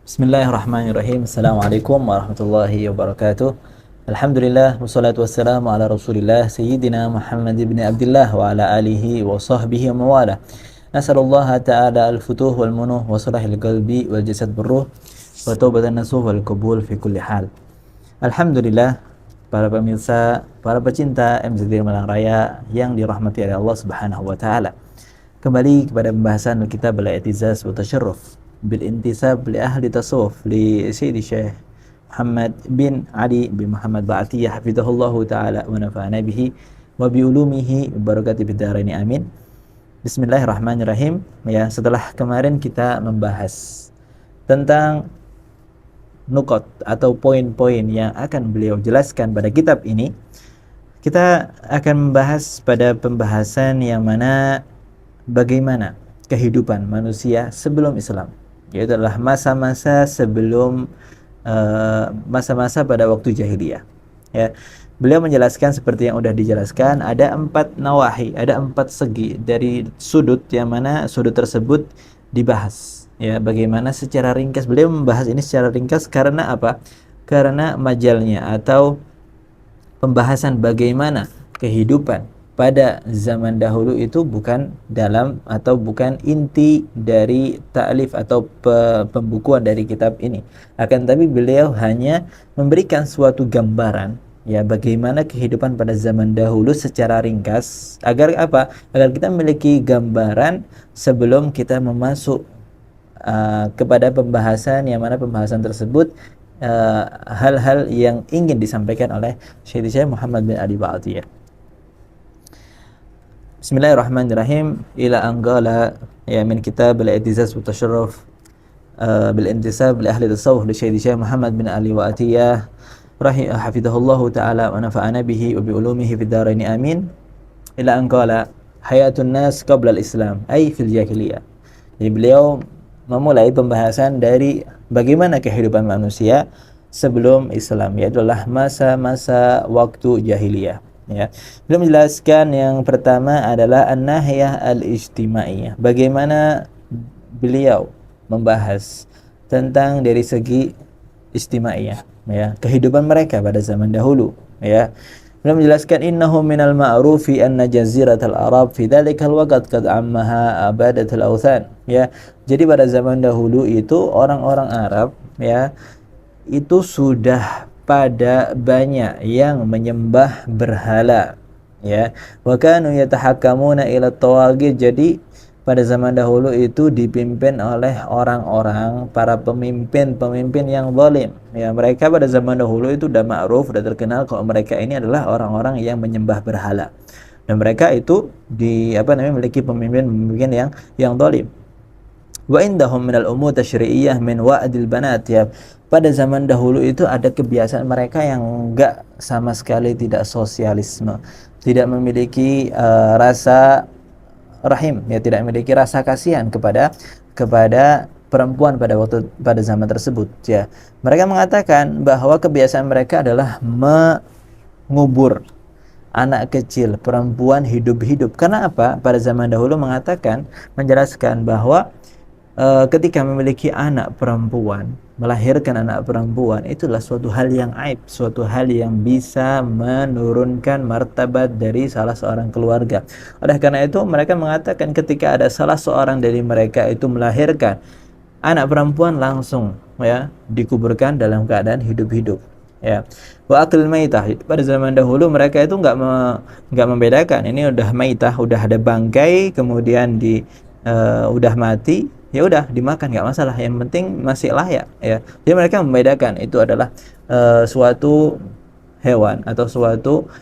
Bismillahirrahmanirrahim. Assalamualaikum warahmatullahi wabarakatuh. Alhamdulillah wassalatu wassalamu ala Rasulillah Sayyidina Muhammad ibn Abdullah wa ala alihi wa sahbihi wa mawala. Nasallallahu ta'ala al-futuh wal munuh wa salahil qalbi wal jasad birruh wa taubatan nasuh wal qabul fi kulli hal. Alhamdulillah, para pemirsa, para pecinta MZD Malang Raya yang dirahmati oleh Allah Subhanahu wa taala. Kembali kepada pembahasan kitab Al-I'tizaz wa Tasyarruf bil intisab li ahli tasawuf li Sayyidi Syekh Muhammad bin Ali bin Muhammad Ba'atiyah hafizahullahu taala wa nafa'ana bihi wa bi ulumihi barakati bid dharain amin. Bismillahirrahmanirrahim. Ya, setelah kemarin kita membahas tentang nukot atau poin-poin yang akan beliau jelaskan pada kitab ini, kita akan membahas pada pembahasan yang mana bagaimana kehidupan manusia sebelum Islam, yaitu adalah masa-masa sebelum masa-masa pada waktu jahiliyah. Ya, beliau menjelaskan seperti yang sudah dijelaskan, ada 4 nawahi, ada 4 segi dari sudut yang mana sudut tersebut dibahas. Ya, bagaimana secara ringkas beliau membahas ini secara ringkas karena apa? Karena majalnya atau pembahasan bagaimana kehidupan pada zaman dahulu itu bukan dalam atau bukan inti dari ta'lif atau pembukuan dari kitab ini. Akan tapi beliau hanya memberikan suatu gambaran, ya, bagaimana kehidupan pada zaman dahulu secara ringkas, agar apa? Agar kita memiliki gambaran sebelum kita memasuk kepada pembahasan yang mana pembahasan tersebut hal-hal yang ingin disampaikan oleh Syekh Muhammad bin Ali Ba'atiyah. Bismillahirrahmanirrahim. Ila anqala ya min kitab al-i'tizaz wa tasharruf bil intisab li ahli tasawuf li Syekh Muhammad bin Ali Ba'atiyah hafizahullahu taala wa nafa'ana bihi wa bi ulumihi fid dharain amin. Ila anqala hayatun nas qabla al-islam ay fil jahiliyah. Jadi beliau memulai pembahasan dari bagaimana kehidupan manusia sebelum Islam, yaitu adalah masa-masa waktu jahiliyah. Ya, beliau menjelaskan yang pertama adalah an-nahiyah al-ijtimaiyah. Bagaimana beliau membahas tentang dari segi istimaiyah, ya, kehidupan mereka pada zaman dahulu. Ya, beliau menjelaskan innahu minal ma'rufi anna jaziratal arab fi dhalikal waqt qad ammaha abadatul awthan. Ya, jadi pada zaman dahulu itu orang-orang Arab, ya, itu sudah pada banyak yang menyembah berhala, ya, wa kanu yatahakkamuna ila tawagid. Jadi pada zaman dahulu itu dipimpin oleh orang-orang, para pemimpin-pemimpin yang zalim, ya. Mereka pada zaman dahulu itu sudah ma'ruf, sudah terkenal kalau mereka ini adalah orang-orang yang menyembah berhala, dan mereka itu memiliki pemimpin-pemimpin yang zalim. Wa indahum minal umur tasyri'iyah min wa'dil banat, ya. Pada zaman dahulu itu ada kebiasaan mereka yang enggak sama sekali tidak sosialisme, tidak memiliki rasa rahim, ya, tidak memiliki rasa kasihan kepada perempuan pada zaman tersebut, ya. Mereka mengatakan bahwa kebiasaan mereka adalah mengubur anak kecil perempuan hidup-hidup. Karena apa? Pada zaman dahulu menjelaskan bahwa ketika memiliki anak perempuan, melahirkan anak perempuan, itulah suatu hal yang aib, suatu hal yang bisa menurunkan martabat dari salah seorang keluarga. Oleh karena itu mereka mengatakan ketika ada salah seorang dari mereka itu melahirkan anak perempuan, langsung, ya, dikuburkan dalam keadaan hidup-hidup, ya. Wa akil maitah, pada zaman dahulu mereka itu enggak membedakan ini udah maitah, udah ada bangkai, kemudian udah mati, ya udah dimakan, nggak masalah, yang penting masih layak, ya. Jadi mereka membedakan itu adalah suatu hewan atau suatu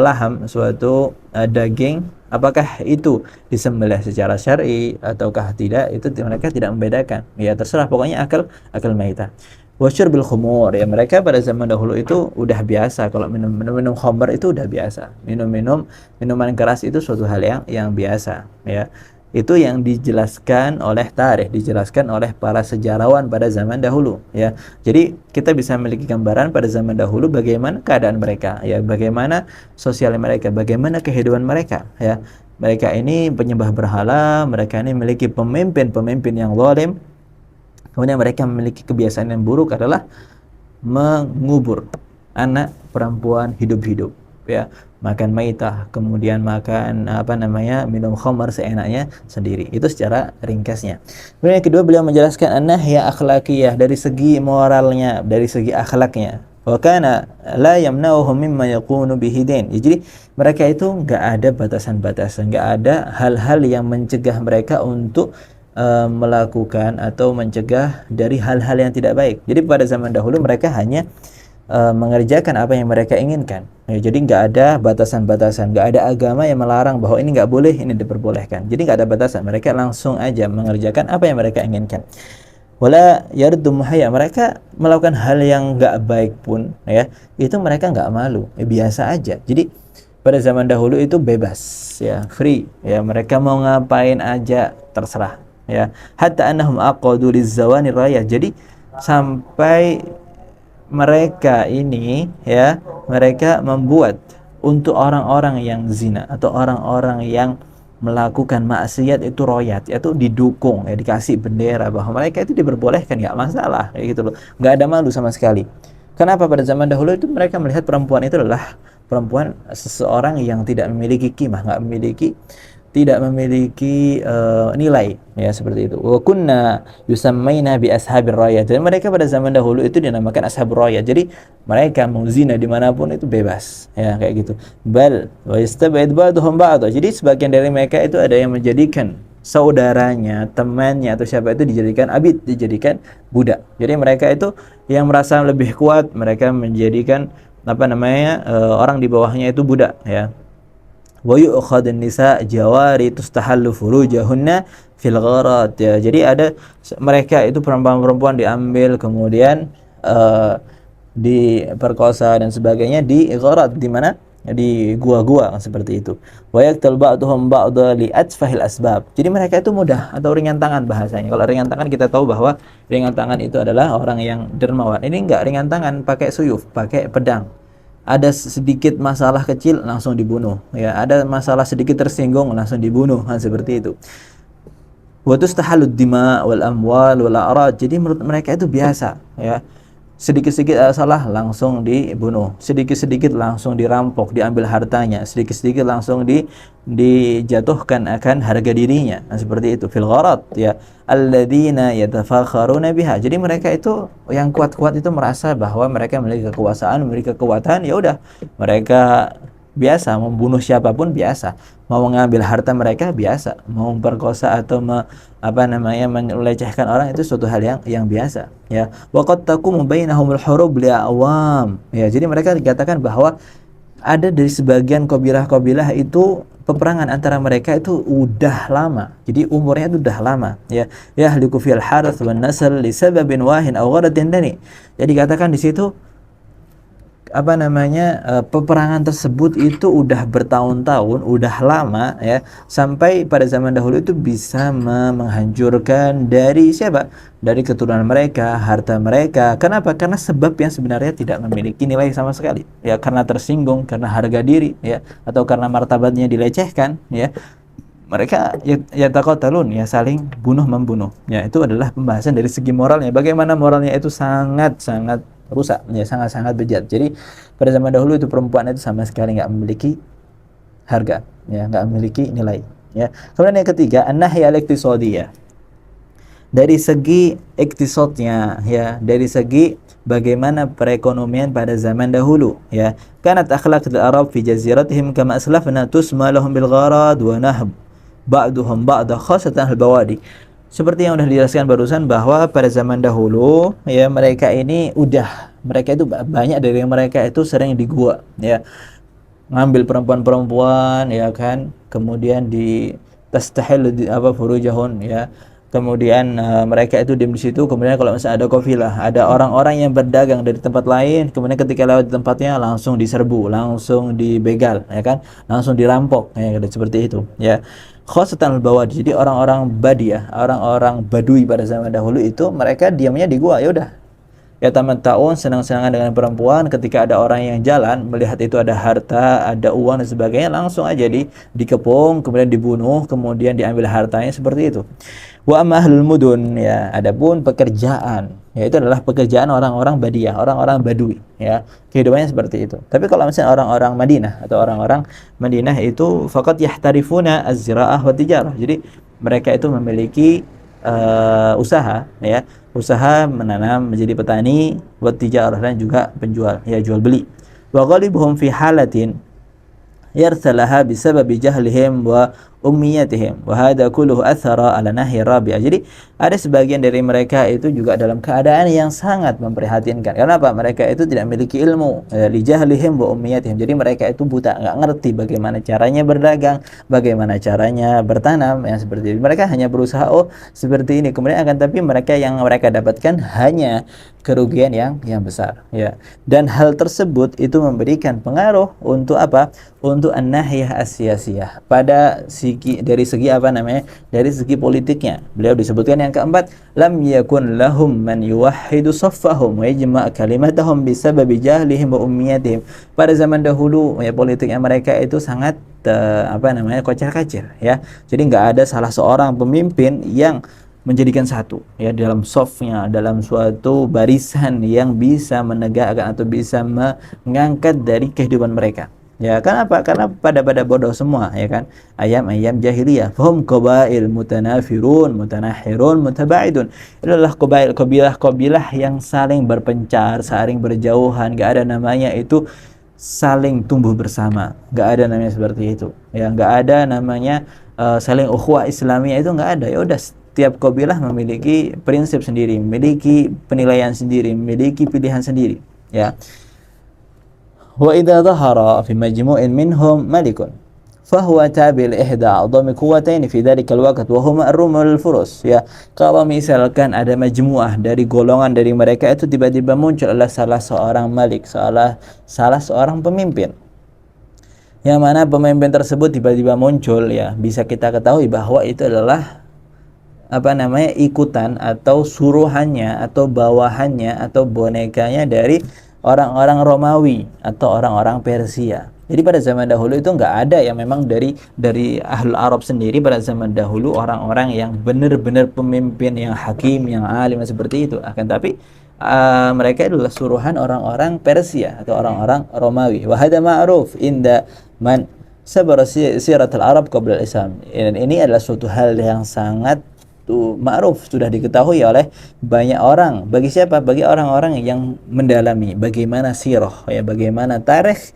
laham, suatu daging, apakah itu disembelih secara syar'i ataukah tidak, itu mereka tidak membedakan, ya, terserah, pokoknya akal maitah. Wasyurbil khumur, ya, mereka pada zaman dahulu itu udah biasa kalau minum khamr itu udah biasa, minuman keras itu suatu hal yang biasa, ya. Itu yang dijelaskan oleh tarikh, dijelaskan oleh para sejarawan pada zaman dahulu, ya. Jadi kita bisa memiliki gambaran pada zaman dahulu bagaimana keadaan mereka, ya, bagaimana sosial mereka, bagaimana kehidupan mereka, ya. Mereka ini penyembah berhala, mereka ini memiliki pemimpin-pemimpin yang zalim, Kemudian mereka memiliki kebiasaan yang buruk adalah mengubur anak perempuan hidup-hidup, ya, makan maitah, kemudian makan minum khamar seenaknya sendiri. Itu secara ringkasnya. Kemudian yang kedua, beliau menjelaskan an-nahya akhlaqiyah, dari segi moralnya, dari segi akhlaknya. Wa kana la yamna'uhum mimma yakunu bihi din. Jadi mereka itu enggak ada batasan-batasan, enggak ada hal-hal yang mencegah mereka untuk melakukan atau mencegah dari hal-hal yang tidak baik. Jadi pada zaman dahulu mereka hanya mengerjakan apa yang mereka inginkan. Jadi nggak ada batasan-batasan, nggak ada agama yang melarang bahwa ini nggak boleh, ini diperbolehkan. Jadi nggak ada batasan, mereka langsung aja mengerjakan apa yang mereka inginkan. Wala yardu muhayya, mereka melakukan hal yang nggak baik pun, ya, itu mereka nggak malu, biasa aja. Jadi pada zaman dahulu itu bebas, ya, free, ya, mereka mau ngapain aja terserah, ya. Hatta annahum aqadu lizzawani raya. Jadi sampai mereka ini, ya, mereka membuat untuk orang-orang yang zina atau orang-orang yang melakukan maksiat itu royat, yaitu didukung, ya, dikasih bendera bahwa mereka itu diperbolehkan, nggak masalah, kayak gitu loh, nggak ada malu sama sekali. Kenapa? Pada zaman dahulu itu mereka melihat perempuan itu adalah perempuan seseorang yang tidak memiliki kimah, tidak memiliki nilai, ya, seperti itu. Wa kunna yusammaina bi ashabir raya. Jadi mereka pada zaman dahulu itu dinamakan ashabur raya. Jadi mereka mau zina dimanapun itu bebas, ya, kayak gitu. Bal wa yastab'id ba'dhum ba'dha. Jadi sebagian dari mereka itu ada yang menjadikan saudaranya, temannya atau siapa itu dijadikan abid, dijadikan budak. Jadi mereka itu yang merasa lebih kuat, mereka menjadikan orang di bawahnya itu budak, ya. Wa yu'khadun nisa jawari tustahallu furujahunna fil gharat, ya. Jadi ada mereka itu perempuan-perempuan diambil kemudian diperkosa dan sebagainya di gharat, di mana? Di gua-gua, seperti itu. Wa yaqtal ba'dhum ba'dha li atfahil asbab. Jadi mereka itu mudah atau ringan tangan bahasanya. Kalau ringan tangan kita tahu bahwa ringan tangan itu adalah orang yang dermawan. Ini enggak ringan tangan, pakai suyuf, pakai pedang. Ada sedikit masalah kecil langsung dibunuh, ya, ada masalah sedikit tersinggung langsung dibunuh, seperti itu. Wa tustahalud dima wal amwal wal a'rad. Jadi menurut mereka itu biasa, ya, sedikit-sedikit salah langsung dibunuh, sedikit-sedikit langsung dirampok, diambil hartanya, sedikit-sedikit langsung dijatuhkan akan harga dirinya, seperti itu. Fil gharat, ya, alladzina yatafakharuna biha. Jadi mereka itu yang kuat-kuat itu merasa bahwa mereka memiliki kekuasaan, memiliki kekuatan, ya udah, mereka biasa membunuh siapapun biasa, mau mengambil harta mereka biasa, mau memperkosa atau melecehkan orang itu suatu hal yang biasa, ya. Waqad taqumu bainahumul hurub li'awam, ya. Jadi mereka dikatakan bahwa ada dari sebagian kabilah-kabilah itu peperangan antara mereka itu udah lama. Jadi umurnya itu udah lama, ya. Yahliku fil harth wan nasl li sababin wahin aw gharatin dani. Jadi katakan di situ peperangan tersebut itu udah bertahun-tahun, udah lama, ya, sampai pada zaman dahulu itu bisa menghancurkan dari siapa? Dari keturunan mereka, harta mereka. Kenapa? Karena sebab yang sebenarnya tidak memiliki nilai sama sekali, ya, karena tersinggung, karena harga diri, ya, atau karena martabatnya dilecehkan, ya. Mereka ya taqatalun, ya, saling bunuh membunuh. Ya, itu adalah pembahasan dari segi moralnya. Bagaimana moralnya itu sangat-sangat rusak, ya, sangat-sangat bejat. Jadi pada zaman dahulu itu perempuan itu sama sekali nggak memiliki harga, ya, nggak memiliki nilai, ya. Kemudian yang ketiga, an-nahya al-iqtisadiyah. Dari segi iktisadnya, ya, dari segi bagaimana perekonomian pada zaman dahulu, ya. Kanat akhlaq al-arab fi jaziratihim kama aslafna tusma lahum bil gharad wa nahb ba'duhum ba'da khasatan al-bawadi. Seperti yang sudah dijelaskan barusan bahwa pada zaman dahulu, ya, mereka itu banyak dari mereka itu sering di gua, ya, ngambil perempuan-perempuan, ya kan, kemudian di tastahil furujahun, ya, kemudian mereka itu diam di situ. Kemudian kalau misalnya ada kafilah, ada orang-orang yang berdagang dari tempat lain, kemudian ketika lewat di tempatnya langsung diserbu, langsung dibegal, ya kan, langsung dirampok, ya, seperti itu, ya. Khosatan al-bawadi. Jadi orang-orang Badiah, orang-orang Badui pada zaman dahulu itu mereka diamnya di gua, ya udah. Yatamatta'un, senang-senangan dengan perempuan. Ketika ada orang yang jalan melihat itu ada harta, ada uang dan sebagainya, langsung aja dikepung, kemudian dibunuh, kemudian diambil hartanya, seperti itu. Wa amma ahlul mudun, ya, adapun pekerjaan, yaitu adalah pekerjaan orang-orang Badiyah, orang-orang Badui, ya. Kehidupannya seperti itu. Tapi kalau misalnya orang-orang Madinah atau orang-orang Madinah itu faqat yahtarifuna az-zira'ah wa tijarah. Jadi mereka itu memiliki usaha, ya, usaha menanam, menjadi petani, wa tijarah, dan juga penjual, ya, jual beli. Wa ghalibuhum fi halatin yarsalaha bisababi jahlihim wa ummiyatihim wa hadha kulluhu athara ala nahi rabi'ah. Jadi ada sebagian dari mereka itu juga dalam keadaan yang sangat memprihatinkan. Karena apa? Mereka itu tidak memiliki ilmu, li jahlihim wa ummiyatihim. Jadi mereka itu buta, nggak ngerti bagaimana caranya berdagang, bagaimana caranya bertanam, yang seperti itu. Mereka hanya berusaha, oh seperti ini, kemudian akan tapi mereka yang mereka dapatkan hanya kerugian yang besar, ya. Dan hal tersebut itu memberikan pengaruh untuk apa? Untuk an-nahiyah as-siyasiyah, pada dari segi apa namanya? Dari segi politiknya. Beliau disebutkan yang keempat, lam yakun lahum man yuwahhidu saffahum wa yajma' kalimatahum bisababi jahlihim wa ummiyatihim. Pada zaman dahulu, ya, politiknya mereka itu sangat apa namanya? Kocar-kacir, ya. Jadi nggak ada salah seorang pemimpin yang menjadikan satu, ya, dalam softnya, dalam suatu barisan yang bisa menegakkan atau bisa mengangkat dari kehidupan mereka. Ya, kenapa? Karena pada bodoh semua, ya kan? Ayam jahiliyah. Fahum qabail mutanafirun, mutanahirun, mutaba'idun. Itulah kabilah yang saling berpencar, saling berjauhan, enggak ada namanya itu saling tumbuh bersama. Enggak ada namanya seperti itu. Ya, enggak ada namanya saling ukhuwah Islamiyah, itu enggak ada. Ya udah, setiap kabilah memiliki prinsip sendiri, memiliki penilaian sendiri, memiliki pilihan sendiri, ya. Wa idza dhahara fi majmu'in minhum malikun fahuwa tabil ihda a'dhami quwwatayn fi dhalika alwaqt wa huma ar-rum wal furus, ya. Kalau misalkan ada majmu'ah dari golongan dari mereka itu tiba-tiba muncul adalah salah seorang malik, salah seorang pemimpin, yang mana pemimpin tersebut tiba-tiba muncul, ya, bisa kita ketahui bahwa itu adalah apa namanya, ikutan atau suruhannya atau bawahannya atau bonekanya dari orang-orang Romawi atau orang-orang Persia. Jadi pada zaman dahulu itu nggak ada yang memang dari ahlul Arab sendiri. Pada zaman dahulu orang-orang yang benar-benar pemimpin, yang hakim, yang alim, seperti itu. Akan tapi mereka adalah suruhan orang-orang Persia atau orang-orang Romawi. Wa hada ma'ruf inda man sabara siratul Arab qabla al-Islam. Dan ini adalah suatu hal yang sangat ma'ruf, sudah diketahui oleh banyak orang. Bagi siapa? Bagi orang-orang yang mendalami bagaimana sirah, ya, bagaimana tarikh,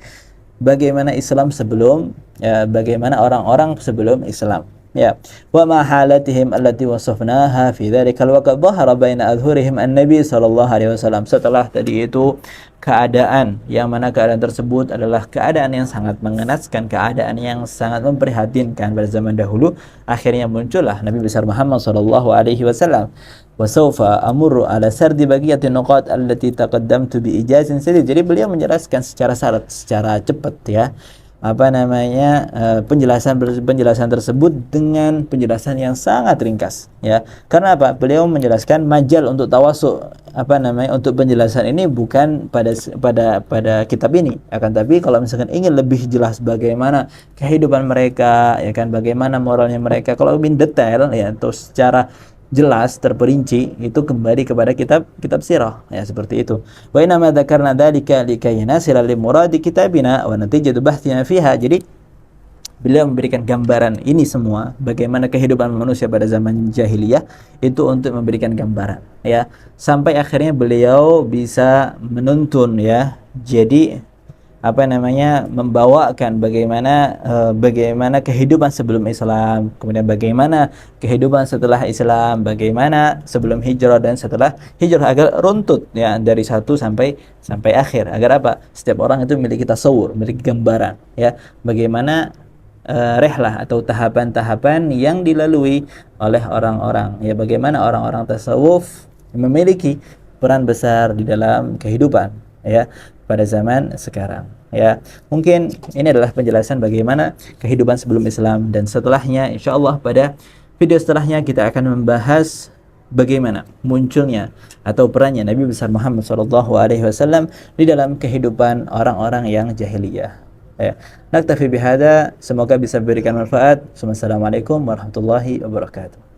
bagaimana Islam sebelum, ya, bagaimana orang-orang sebelum Islam, ya. Wa ma halatihim allati wasafnaha fi dzalikal waqt dhahara baina adhurihim an-nabi sallallahu alaihi wasallam. Setelah tadi itu keadaan yang mana keadaan tersebut adalah keadaan yang sangat mengenaskan, keadaan yang sangat memprihatinkan pada zaman dahulu, akhirnya muncullah Nabi besar Muhammad sallallahu alaihi wasallam. Wa sawfa amurru ala sardi baqiyatin nuqat allati taqaddamtu bi ijazin sadid. Jadi beliau menjelaskan secara cepat, ya, apa namanya, penjelasan tersebut dengan penjelasan yang sangat ringkas, ya. Karena apa? Beliau menjelaskan majal untuk tawasu, apa namanya, untuk penjelasan ini bukan pada kitab ini, akan tapi kalau misalkan ingin lebih jelas bagaimana kehidupan mereka, ya kan, bagaimana moralnya mereka, kalau ingin detail, ya, atau secara jelas terperinci, itu kembali kepada kitab sirah, ya, seperti itu. Wa inna ma dzakarna dzalika likay nasira li muradi kitabina wa natijatu bahthina fiha. Jadi beliau memberikan gambaran ini semua bagaimana kehidupan manusia pada zaman jahiliyah itu untuk memberikan gambaran, ya, sampai akhirnya beliau bisa menuntun, ya, jadi apa namanya, membawakan bagaimana kehidupan sebelum Islam, kemudian bagaimana kehidupan setelah Islam, bagaimana sebelum hijrah dan setelah hijrah, agar runtut, ya, dari satu sampai akhir, agar apa? Setiap orang itu memiliki tasawur, memiliki gambaran, ya, bagaimana rehlah atau tahapan-tahapan yang dilalui oleh orang-orang, ya, bagaimana orang-orang tasawuf memiliki peran besar di dalam kehidupan, ya, pada zaman sekarang, ya. Mungkin ini adalah penjelasan bagaimana kehidupan sebelum Islam, dan setelahnya insyaallah pada video setelahnya kita akan membahas bagaimana munculnya atau perannya Nabi besar Muhammad SAW di dalam kehidupan orang-orang yang jahiliyah. Ya. Naktafi bihada, semoga bisa memberikan manfaat. Wassalamualaikum warahmatullahi wabarakatuh.